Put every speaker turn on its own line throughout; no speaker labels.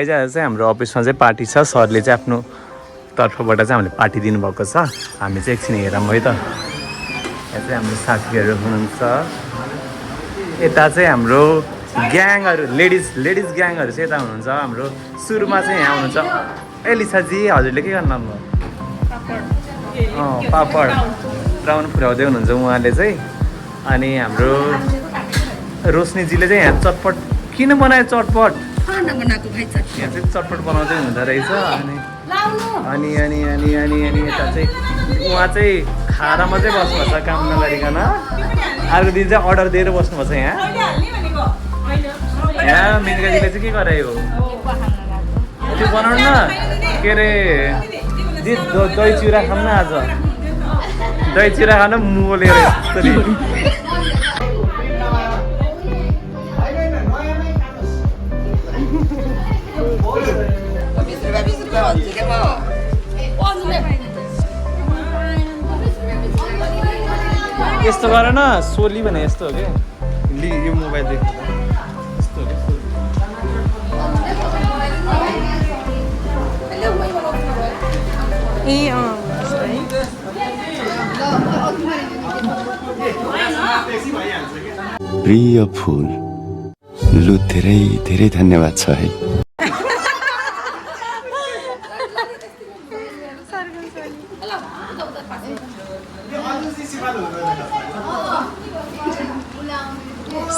आज चाहिँ हाम्रो अफिसमा चाहिँ पार्टी छ सरले चाहिँ आफ्नो तर्फबाट चाहिँ हामीले पार्टी दिनुभएको छ हामी चाहिँ एकछिन हेरौँ है त यहाँ चाहिँ हाम्रो साथीहरू हुनुहुन्छ यता चाहिँ हाम्रो ग्याङहरू लेडिज ग्याङहरू चाहिँ यता हुनुहुन्छ हाम्रो सुरुमा चाहिँ यहाँ हुनुहुन्छ एलिसाजी हजुरले के गर्नु पापड राउन्ड फुराउँदै हुनुहुन्छ उहाँले चाहिँ अनि हाम्रो रोशनीजीले चाहिँ यहाँ चटपट किन बनायो चटपट यहाँ चाहिँ चटपट बनाउँदै हुँदो रहेछ अनि अनि अनि अनि अनि यता चाहिँ उहाँ चाहिँ खाना मात्रै बस्नुभएको छ काम नगरिकन अर्को दिन चाहिँ अर्डर दिएर बस्नुभएको छ यहाँ मेनकाजीले चाहिँ के गरायो त्यो बनाउनु न के अरे दही चिउरा खाऊँ न आज दही चिउरा खान मोलेर यस्तो गर न सोली भने यस्तो हो क्या यो मोबाइल देख्नु यस्तो हो
प्रिय फुल लु धेरै धेरै धन्यवाद छ है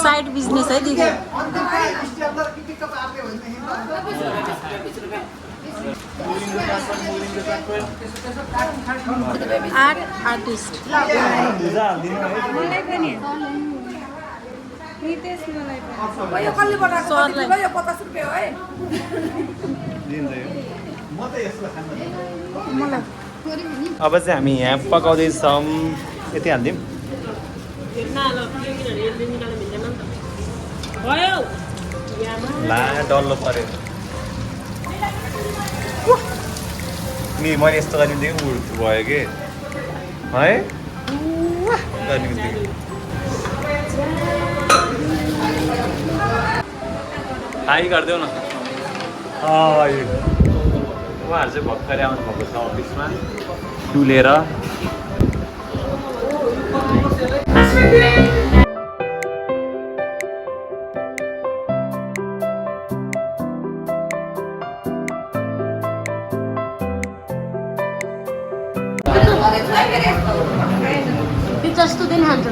साइड बिजनेस है दिदी आर्टिस्ट
अब चाहिँ हामी यहाँ पकाउँदैछौँ यति हालिदिउँ ला डल्लो पऱ्यो नि मैले यस्तो गर्ने बित्तिकै भयो कि है गर्ने बित्तिकै हाई गरिदेऊ न उहाँहरू चाहिँ भर्खरै आउनुभएको छ अफिसमा डुलेर
जस्तो दिन हाल्छ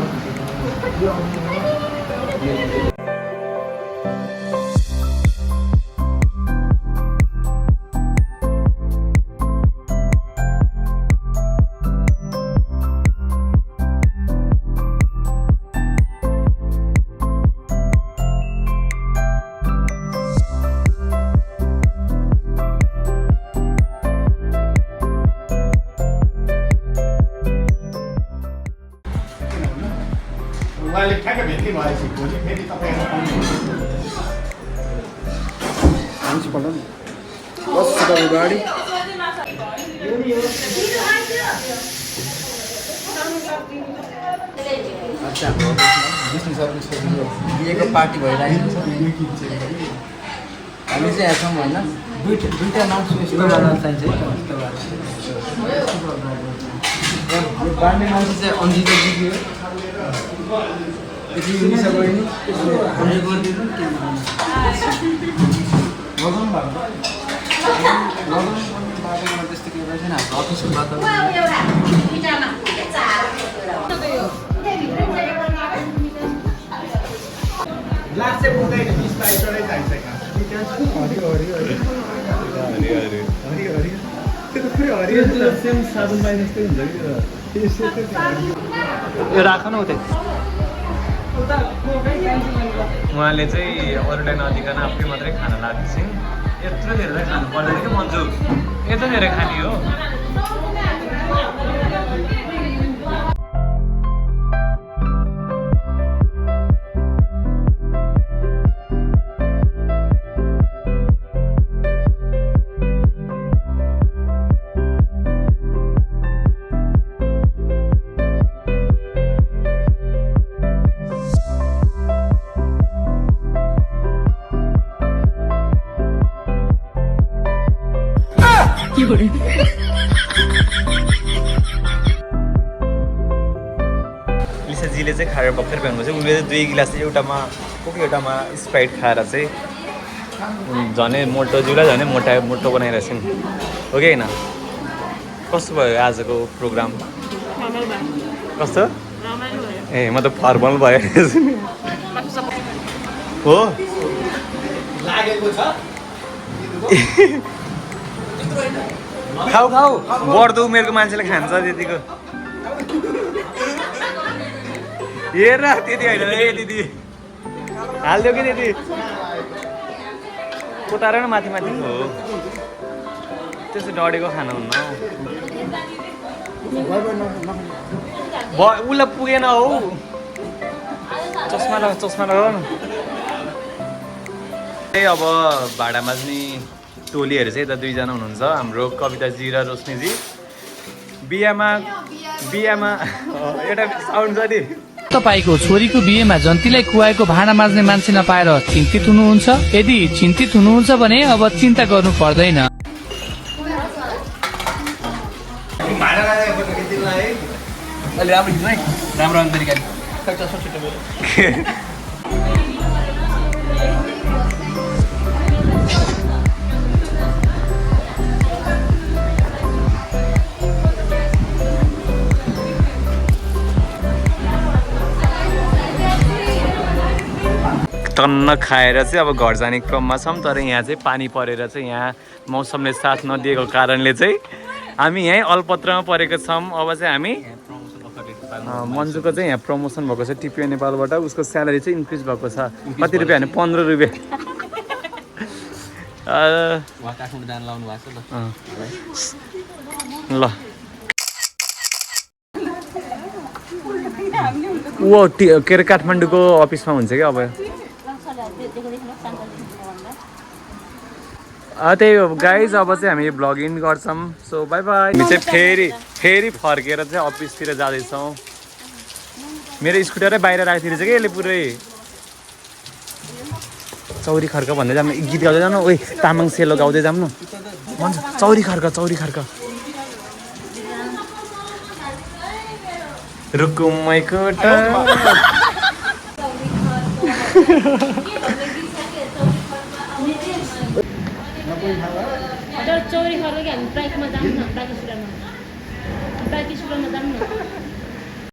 उहाँले ठ्याक्कै भेट्ने भएपछि भोलि फेरि तपाईँ गाडी विष्णु सर्भिस दिएको पार्टी भइरहेको छ हामी चाहिँ यहाँ छौँ होइन दुईवटा नाम चाहिन्छ बाँड्ने मान्छे चाहिँ अन्जिता दिदी हो यति निशा बहिनी गरिदिनु के लगन बाटोमा त्यस्तो केही रहेछ हाम्रो अफिसको वातावरण ग्लास चाहिँ पुग्दैन 20 बाइसवटै चाहिन्छ
सेम साबुन पाए जस्तै हुन्छ कि यो राख न उतै उहाँले चाहिँ अरूलाई नदिकन आफै मात्रै खाना लाग्छ यत्रो धेरै चाहिँ खानु पर्दैन कि मन्जु यत्रो धेरै खाने हो लिसाजीले चाहिँ खाएर भर्खर भ्याउनु चाहिँ उसले 2 गिलास चाहिँ एउटामा एउटामा स्प्राइट खाएर चाहिँ झनै मोटोजुलाई झनै मोटो बनाइरहेछ नि हो कि होइन कस्तो भयो आजको प्रोग्राम कस्तो ए म त फर्मल भयो हो खाऊ खाऊ बढ्दो उमेरको मान्छेले खान्छ त्यतिको हेर त्यति होइन ए दिदी हालिदियो कि दिदी कोताएर न माथि माथि हो त्यसो डढेको खानुहुन्न उसलाई पुगेन हौ चस्मा लगा न अब भाडा माझ्ने टोलीहरू चाहिँ यता 2 जना हुनुहुन्छ हाम्रो कविताजी र रोशनीजी बिहामा एउटा साउन्ड छ नि
तपाईको छोरीको बिहेमा जन्तीलाई खुवाएको भाँडा माझ्ने मान्छे नपाएर चिन्तित हुनुहुन्छ यदि चिन्तित हुनुहुन्छ भने अब चिन्ता गर्नु पर्दैन
टन्न खाएर चाहिँ अब घर जाने क्रममा छौँ तर यहाँ चाहिँ पानी परेर चाहिँ यहाँ मौसमले साथ नदिएको कारणले चाहिँ हामी यहीँ अलपत्रमा परेको छौँ अब चाहिँ हामी मन्जुको चाहिँ यहाँ प्रमोसन भएको छ टिपिओ नेपालबाट उसको स्यालेरी चाहिँ इन्क्रिज भएको छ कति रुपियाँ भने 15 रुपियाँ ल ऊ के अरे काठमाडौँको अफिसमा हुन्छ क्या अब त्यही हो गाइज अब चाहिँ हामी भ्लग इन गर्छौँ सो बाई बाई हामी चाहिँ फेरि फर्केर चाहिँ अफिसतिर जाँदैछौँ मेरो स्कुटरै बाहिर राखिदिएर चाहिँ कि यसले पुरै चौरी खर्क भन्दै जाऊँ न गीत गाउँदै जाऊँ न ओइ तामाङ सेलो गाउँदै जाऊँ न भन्छ चौरी खर्क रुकुमैको
चौरी खर्क कि हामी प्राइसमा जाऊँ न प्राइस सुडामा जाऊँ न